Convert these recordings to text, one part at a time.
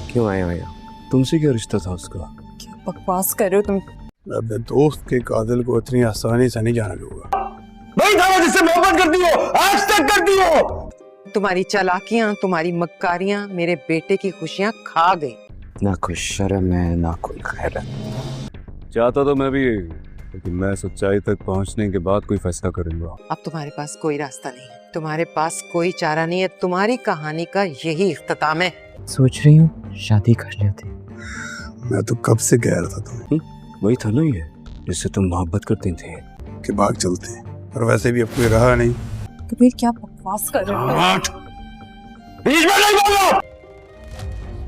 क्यों आया यहाँ? तुमसे क्या रिश्ता था उसका? क्या बकवास कर रहे हो तुम? मैं अपने दोस्त के कातिल को इतनी आसानी से नहीं जाने दूंगा। नहीं था जिससे मोहब्बत करती हो, आज तक करती हो। तुम्हारी चालाकियां, तुम्हारी मक्कारियां मेरे बेटे की खुशियां खा गई। ना कोई शर्म है ना कोई खैरत। चाहता तो मैं भी, लेकिन मैं सच्चाई तक पहुंचने के बाद कोई फैसला करूंगा। अब तुम्हारे पास कोई रास्ता नहीं है, तुम्हारे पास कोई चारा नहीं है। तुम्हारी कहानी का यही इख्तिताम है। सोच रही हूँ शादी कर लेते। मैं तो कब से कह रहा था तुम्हें वही था ना ये जिससे तुम मोहब्बत करती थे कि भाग चलते हैं, और वैसे भी अब कोई रहा नहीं। कबीर क्या बकवास कर रहे हो? बीच में नहीं बोलो।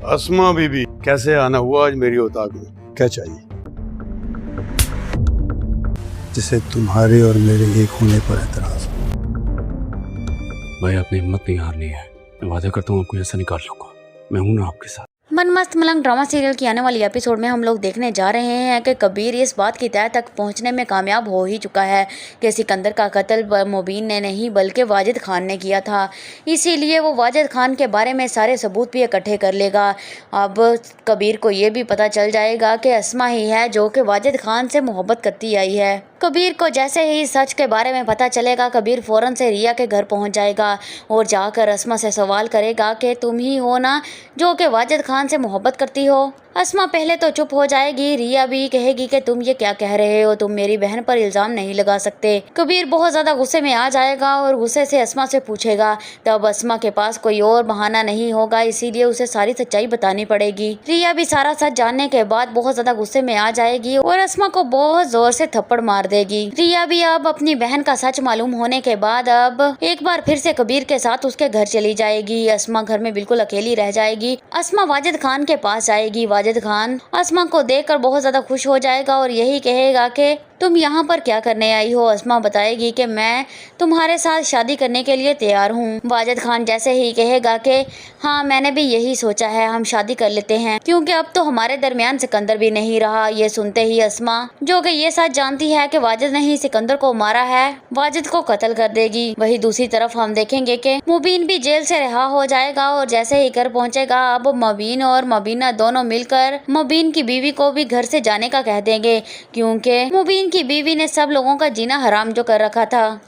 अस्मा बीबी, कैसे आना हुआ आज मेरी औताक में? क्या चाहिए जिसे तुम्हारे और मेरे एक होने पर एतराज? भाई अपनी हिम्मत नहीं हारनी है। मैं वादा करता हूँ आपको ऐसा निकाल लूंगा। मैं हूं ना आपके साथ। मन मस्त मलंग ड्रामा सीरियल की आने वाली एपिसोड में हम लोग देखने जा रहे हैं कि कबीर इस बात की तह तक पहुंचने में कामयाब हो ही चुका है कि सिकंदर का कत्ल मुबीन ने नहीं बल्कि वाजिद खान ने किया था। इसीलिए वो वाजिद खान के बारे में सारे सबूत भी इकट्ठे कर लेगा। अब कबीर को ये भी पता चल जाएगा कि अस्मा ही है जो कि वाजिद खान से मोहब्बत करती आई है। कबीर को जैसे ही सच के बारे में पता चलेगा, कबीर फ़ौरन से रिया के घर पहुंच जाएगा और जाकर अस्मा से सवाल करेगा कि तुम ही हो ना जो कि वाजिद खान से मोहब्बत करती हो। अस्मा पहले तो चुप हो जाएगी। रिया भी कहेगी कि तुम ये क्या कह रहे हो, तुम मेरी बहन पर इल्ज़ाम नहीं लगा सकते। कबीर बहुत ज़्यादा गुस्से में आ जाएगा और गुस्से से अस्मा से पूछेगा। तब अस्मा के पास कोई और बहाना नहीं होगा, इसीलिए उसे सारी सच्चाई बतानी पड़ेगी। रिया भी सारा सच जानने के बाद बहुत ज़्यादा गुस्से में आ जाएगी और अस्मा को बहुत ज़ोर से थप्पड़ मार देगी। रिया भी अब अपनी बहन का सच मालूम होने के बाद अब एक बार फिर से कबीर के साथ उसके घर चली जाएगी। अस्मा घर में बिल्कुल अकेली रह जाएगी। अस्मा वाजिद खान के पास आएगी। वाजिद खान अस्मा को देखकर बहुत ज्यादा खुश हो जाएगा और यही कहेगा कि तुम यहाँ पर क्या करने आई हो। अस्मा बताएगी कि मैं तुम्हारे साथ शादी करने के लिए तैयार हूँ। वाजिद खान जैसे ही कहेगा कि हाँ मैंने भी यही सोचा है, हम शादी कर लेते हैं क्योंकि अब तो हमारे दरमियान सिकंदर भी नहीं रहा। ये सुनते ही अस्मा जो कि ये सच जानती है कि वाजिद ने ही सिकंदर को मारा है, वाजिद को कत्ल कर देगी। वही दूसरी तरफ हम देखेंगे कि मुबीन भी जेल से रिहा हो जाएगा और जैसे ही घर पहुंचेगा अब मुबीन और मुबीना दोनों मिलकर मुबीन की बीवी को भी घर से जाने का कह देंगे क्योंकि मुबीन की बीवी ने सब लोगों का जीना हराम जो कर रखा था।